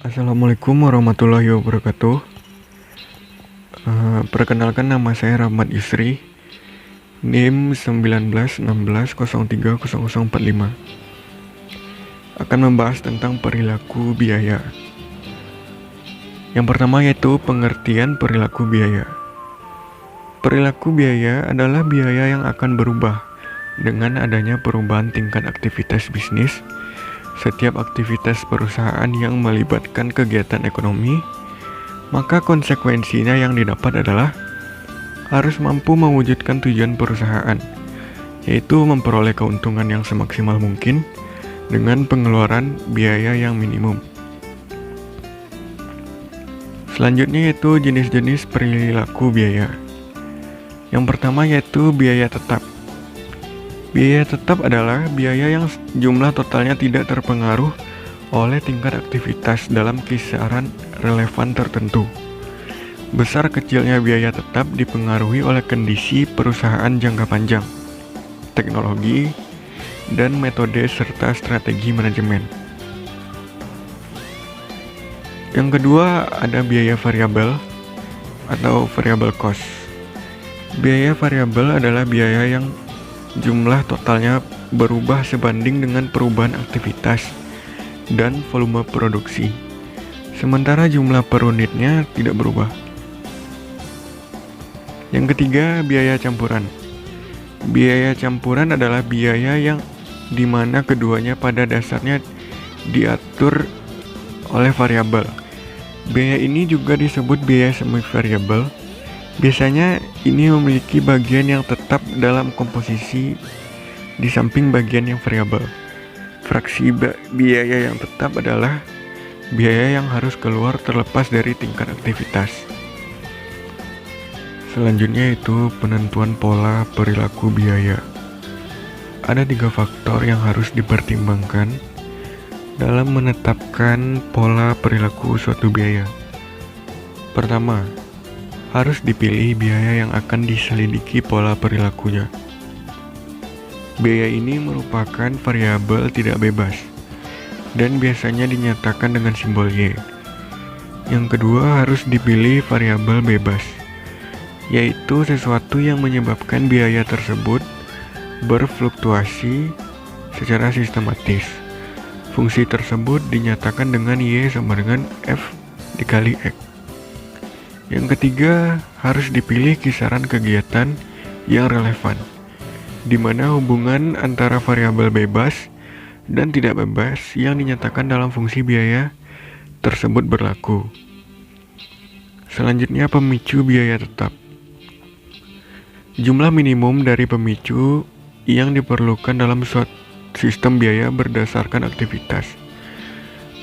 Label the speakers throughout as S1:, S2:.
S1: Assalamualaikum warahmatullahi wabarakatuh. Perkenalkan, nama saya Rahmat Yusri, NIM 1916030045. Akan membahas tentang perilaku biaya. Yang pertama yaitu pengertian perilaku biaya. Perilaku biaya adalah biaya yang akan berubah dengan adanya perubahan tingkat aktivitas bisnis. Setiap aktivitas perusahaan yang melibatkan kegiatan ekonomi, maka konsekuensinya yang didapat adalah harus mampu mewujudkan tujuan perusahaan, yaitu memperoleh keuntungan yang semaksimal mungkin dengan pengeluaran biaya yang minimum. Selanjutnya yaitu jenis-jenis perilaku biaya. Yang pertama yaitu biaya tetap. Biaya tetap adalah biaya yang jumlah totalnya tidak terpengaruh oleh tingkat aktivitas dalam kisaran relevan tertentu. Besar kecilnya biaya tetap dipengaruhi oleh kondisi perusahaan jangka panjang, teknologi, dan metode serta strategi manajemen. Yang kedua ada biaya variabel atau variable cost. Biaya variabel adalah biaya yang jumlah totalnya berubah sebanding dengan perubahan aktivitas dan volume produksi, sementara jumlah per unitnya tidak berubah. Yang ketiga, biaya campuran. Biaya campuran adalah biaya yang dimana keduanya pada dasarnya diatur oleh variabel. Biaya ini juga disebut biaya semi variabel. Biasanya ini memiliki bagian yang tetap dalam komposisi di samping bagian yang variabel. Fraksi biaya yang tetap adalah biaya yang harus keluar terlepas dari tingkat aktivitas. Selanjutnya itu penentuan pola perilaku biaya. Ada 3 faktor yang harus dipertimbangkan dalam menetapkan pola perilaku suatu biaya. Pertama, harus dipilih biaya yang akan diselidiki pola perilakunya. Biaya ini merupakan variabel tidak bebas dan biasanya dinyatakan dengan simbol Y. Yang kedua, harus dipilih variabel bebas, yaitu sesuatu yang menyebabkan biaya tersebut berfluktuasi secara sistematis. Fungsi tersebut dinyatakan dengan Y sama dengan F dikali X. Yang ketiga, harus dipilih kisaran kegiatan yang relevan, di mana hubungan antara variabel bebas dan tidak bebas yang dinyatakan dalam fungsi biaya tersebut berlaku. Selanjutnya, pemicu biaya tetap. Jumlah minimum dari pemicu yang diperlukan dalam suatu sistem biaya berdasarkan aktivitas,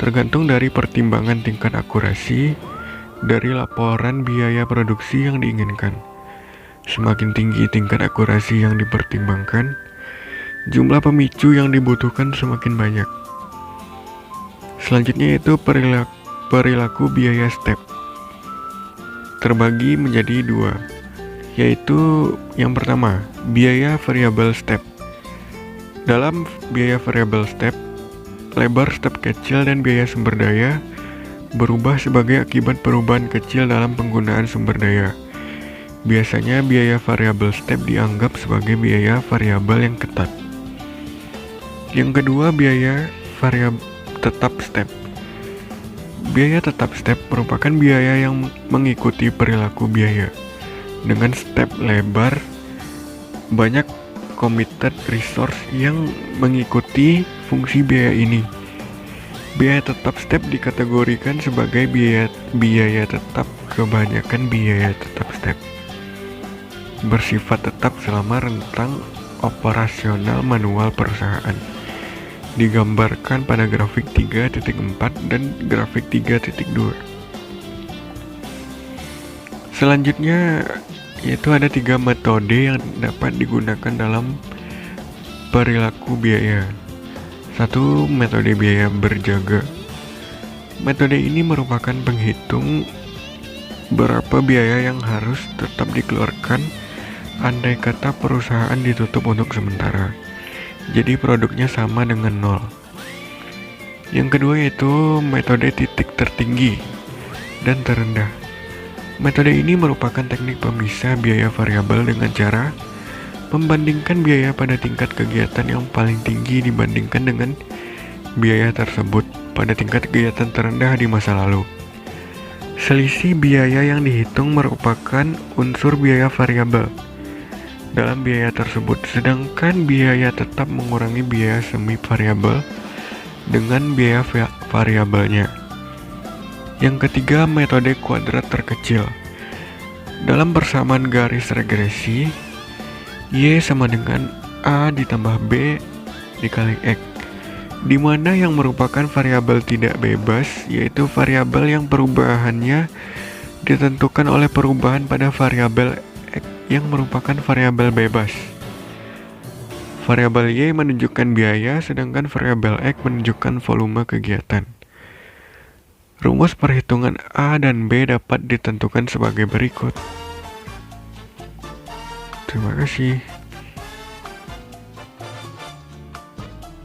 S1: tergantung dari pertimbangan tingkat akurasi dari laporan biaya produksi yang diinginkan. Semakin tinggi tingkat akurasi yang dipertimbangkan, jumlah pemicu yang dibutuhkan semakin banyak. Selanjutnya yaitu perilaku biaya step. Terbagi menjadi 2, yaitu yang pertama, biaya variabel step. Dalam biaya variabel step, lebar step kecil dan biaya sumber daya berubah sebagai akibat perubahan kecil dalam penggunaan sumber daya. Biasanya biaya variabel step dianggap sebagai biaya variabel yang ketat. Yang kedua, biaya variabel tetap step. Biaya tetap step merupakan biaya yang mengikuti perilaku biaya. Dengan step lebar, banyak committed resource yang mengikuti fungsi biaya ini. Biaya tetap step dikategorikan sebagai biaya tetap. Kebanyakan biaya tetap step bersifat tetap selama rentang operasional manual perusahaan. Digambarkan pada grafik 3.4 dan grafik 3.2. Selanjutnya yaitu ada 3 metode yang dapat digunakan dalam perilaku biaya. 1. Metode biaya berjaga. Metode ini merupakan penghitung berapa biaya yang harus tetap dikeluarkan andai kata perusahaan ditutup untuk sementara. Jadi produknya sama dengan 0. Yang kedua yaitu metode titik tertinggi dan terendah. Metode ini merupakan teknik pemisah biaya variabel dengan cara membandingkan biaya pada tingkat kegiatan yang paling tinggi dibandingkan dengan biaya tersebut pada tingkat kegiatan terendah di masa lalu. Selisih biaya yang dihitung merupakan unsur biaya variabel dalam biaya tersebut, sedangkan biaya tetap mengurangi biaya semi variabel dengan biaya variabelnya. Yang ketiga, metode kuadrat terkecil. Dalam persamaan garis regresi, Y sama dengan A ditambah B dikali X, di mana yang merupakan variabel tidak bebas, yaitu variabel yang perubahannya ditentukan oleh perubahan pada variabel X yang merupakan variabel bebas. Variabel Y menunjukkan biaya, sedangkan variabel X menunjukkan volume kegiatan. Rumus perhitungan A dan B dapat ditentukan sebagai berikut. Terima kasih.